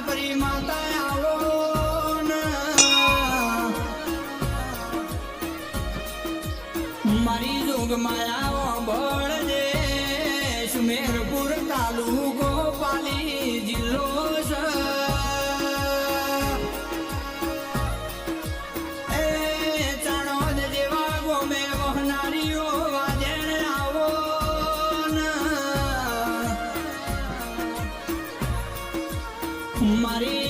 પરી માતા આવો મારી જોગ માયા બળદે સુમેરપુર તાલુકો પાલી જિલ્લો ચણોદ જેવા ગોમે વહનારીઓ વાજણ આવો મારી